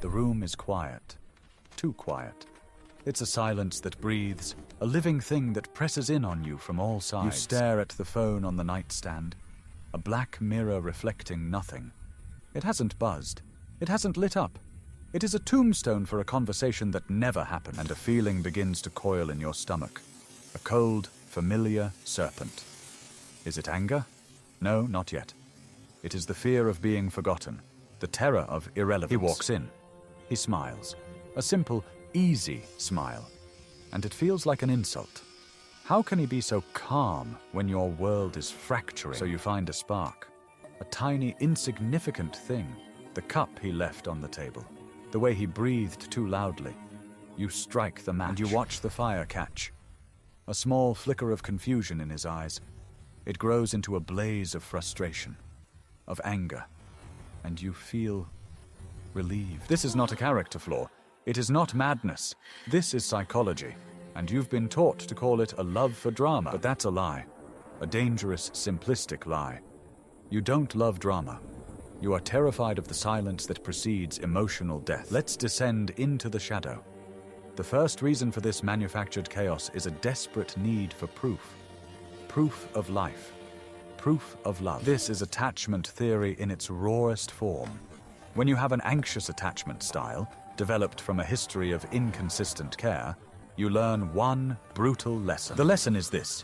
The room is quiet. Too quiet. It's a silence that breathes, a living thing that presses in on you from all sides. You stare at the phone on the nightstand, a black mirror reflecting nothing. It hasn't buzzed. It hasn't lit up. It is a tombstone for a conversation that never happened, and a feeling begins to coil in your stomach. A cold, familiar serpent. Is it anger? No, not yet. It is the fear of being forgotten, the terror of irrelevance. He walks in. He smiles. A simple, easy smile. And it feels like an insult. How can he be so calm when your world is fracturing? So you find a spark. A tiny, insignificant thing. The cup he left on the table. The way he breathed too loudly. You strike the match, and you watch the fire catch. A small flicker of confusion in his eyes. It grows into a blaze of frustration, of anger, and you feel relieved. This is not a character flaw. It is not madness. This is psychology, and you've been taught to call it a love for drama. But that's a lie. A dangerous, simplistic lie. You don't love drama. You are terrified of the silence that precedes emotional death. Let's descend into the shadow. The first reason for this manufactured chaos is a desperate need for proof. Proof of life. Proof of love. This is attachment theory in its rawest form. When you have an anxious attachment style, developed from a history of inconsistent care, you learn one brutal lesson. The lesson is this: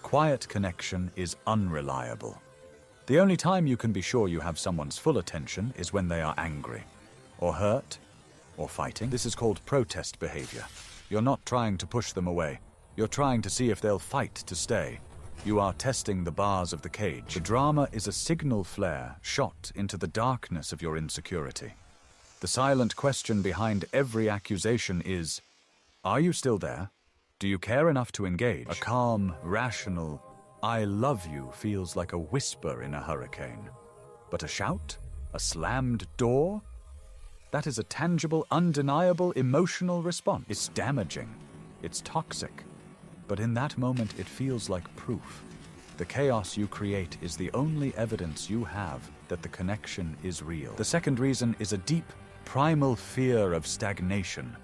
quiet connection is unreliable. The only time you can be sure you have someone's full attention is when they are angry, or hurt, or fighting. This is called protest behavior. You're not trying to push them away. You're trying to see if they'll fight to stay. You are testing the bars of the cage. The drama is a signal flare shot into the darkness of your insecurity. The silent question behind every accusation is, are you still there? Do you care enough to engage? A calm, rational, I love you feels like a whisper in a hurricane. But a shout? A slammed door? That is a tangible, undeniable emotional response. It's damaging. It's toxic. But in that moment, it feels like proof. The chaos you create is the only evidence you have that the connection is real. The second reason is a deep, primal fear of stagnation.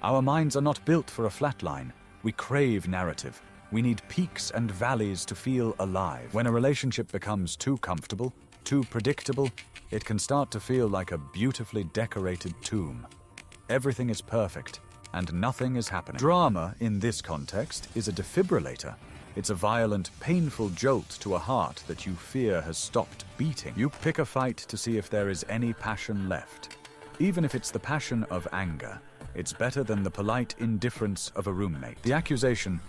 Our minds are not built for a flat line. We crave narrative. We need peaks and valleys to feel alive. When a relationship becomes too comfortable, too predictable, it can start to feel like a beautifully decorated tomb. Everything is perfect, and nothing is happening. Drama, in this context, is a defibrillator. It's a violent, painful jolt to a heart that you fear has stopped beating. You pick a fight to see if there is any passion left. Even if it's the passion of anger, it's better than the polite indifference of a roommate. The accusation,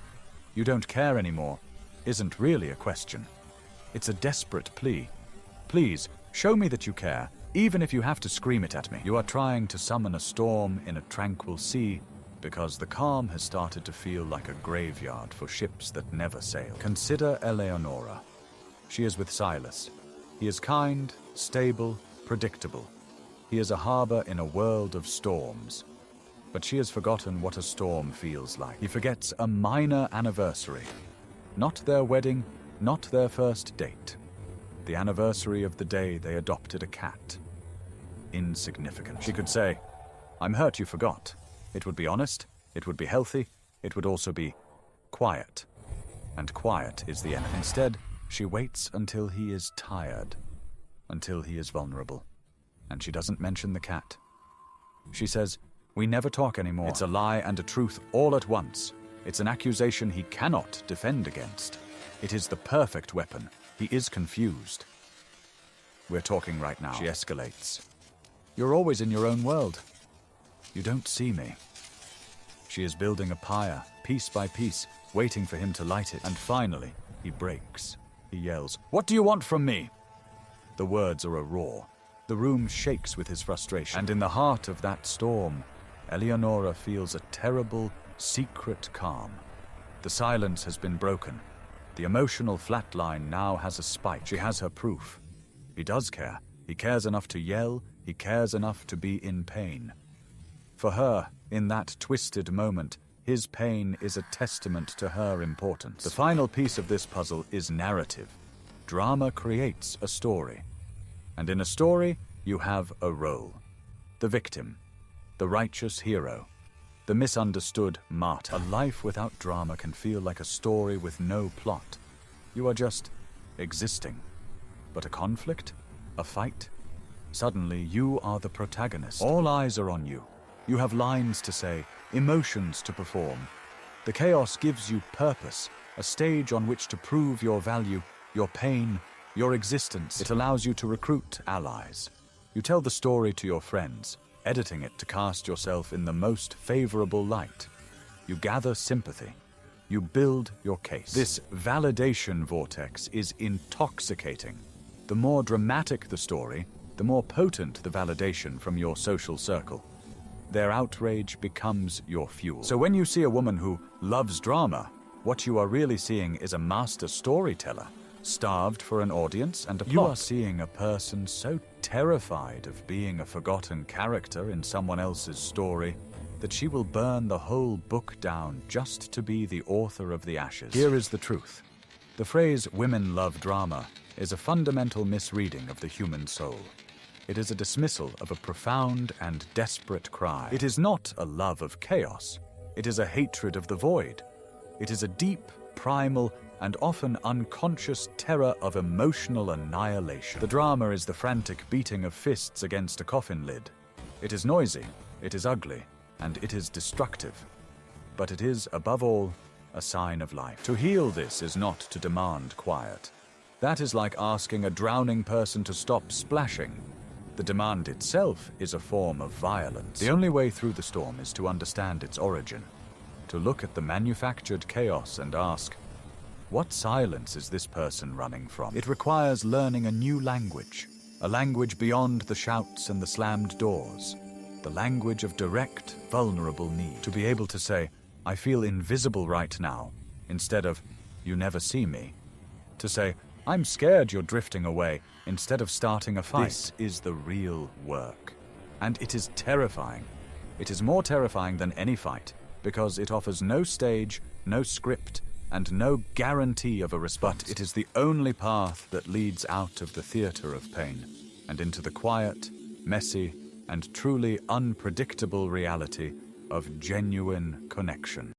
"You don't care anymore," isn't really a question. It's a desperate plea. Please, show me that you care, even if you have to scream it at me. You are trying to summon a storm in a tranquil sea because the calm has started to feel like a graveyard for ships that never sail. Consider Eleonora. She is with Silas. He is kind, stable, predictable. He is a harbor in a world of storms. But she has forgotten what a storm feels like. He forgets a minor anniversary. Not their wedding, not their first date. The anniversary of the day they adopted a cat. Insignificant. She could say, "I'm hurt you forgot." It would be honest, it would be healthy, it would also be quiet. And quiet is the enemy. Instead, she waits until he is tired, until he is vulnerable. And she doesn't mention the cat. She says, "We never talk anymore." It's a lie and a truth all at once. It's an accusation he cannot defend against. It is the perfect weapon. He is confused. "We're talking right now," she escalates. "You're always in your own world. You don't see me." She is building a pyre, piece by piece, waiting for him to light it. And finally, he breaks. He yells, "What do you want from me?" The words are a roar. The room shakes with his frustration. And in the heart of that storm, Eleonora feels a terrible, secret calm. The silence has been broken. The emotional flatline now has a spike. She has her proof. He does care. He cares enough to yell. He cares enough to be in pain. For her, in that twisted moment, his pain is a testament to her importance. The final piece of this puzzle is narrative. Drama creates a story. And in a story, you have a role. The victim, the righteous hero, the misunderstood martyr. A life without drama can feel like a story with no plot. You are just existing. But a conflict? A fight? Suddenly, you are the protagonist. All eyes are on you. You have lines to say, emotions to perform. The chaos gives you purpose, a stage on which to prove your value, your pain, your existence. It allows you to recruit allies. You tell the story to your friends, editing it to cast yourself in the most favorable light. You gather sympathy. You build your case. This validation vortex is intoxicating. The more dramatic the story, the more potent the validation from your social circle. Their outrage becomes your fuel. So when you see a woman who loves drama, what you are really seeing is a master storyteller, starved for an audience and a plot. You are seeing a person so terrified of being a forgotten character in someone else's story that she will burn the whole book down just to be the author of the ashes. Here is the truth. The phrase "women love drama" is a fundamental misreading of the human soul. It is a dismissal of a profound and desperate cry. It is not a love of chaos. It is a hatred of the void. It is a deep, primal, and often unconscious terror of emotional annihilation. The drama is the frantic beating of fists against a coffin lid. It is noisy, it is ugly, and it is destructive. But it is, above all, a sign of life. To heal this is not to demand quiet. That is like asking a drowning person to stop splashing. The demand itself is a form of violence. The only way through the storm is to understand its origin, to look at the manufactured chaos and ask, what silence is this person running from? It requires learning a new language, a language beyond the shouts and the slammed doors, the language of direct, vulnerable need. To be able to say, I feel invisible right now, instead of, you never see me. To say, I'm scared you're drifting away, instead of starting a fight. This is the real work. And it is terrifying. It is more terrifying than any fight, because it offers no stage, no script, and no guarantee of a response. But it is the only path that leads out of the theater of pain, and into the quiet, messy, and truly unpredictable reality of genuine connection.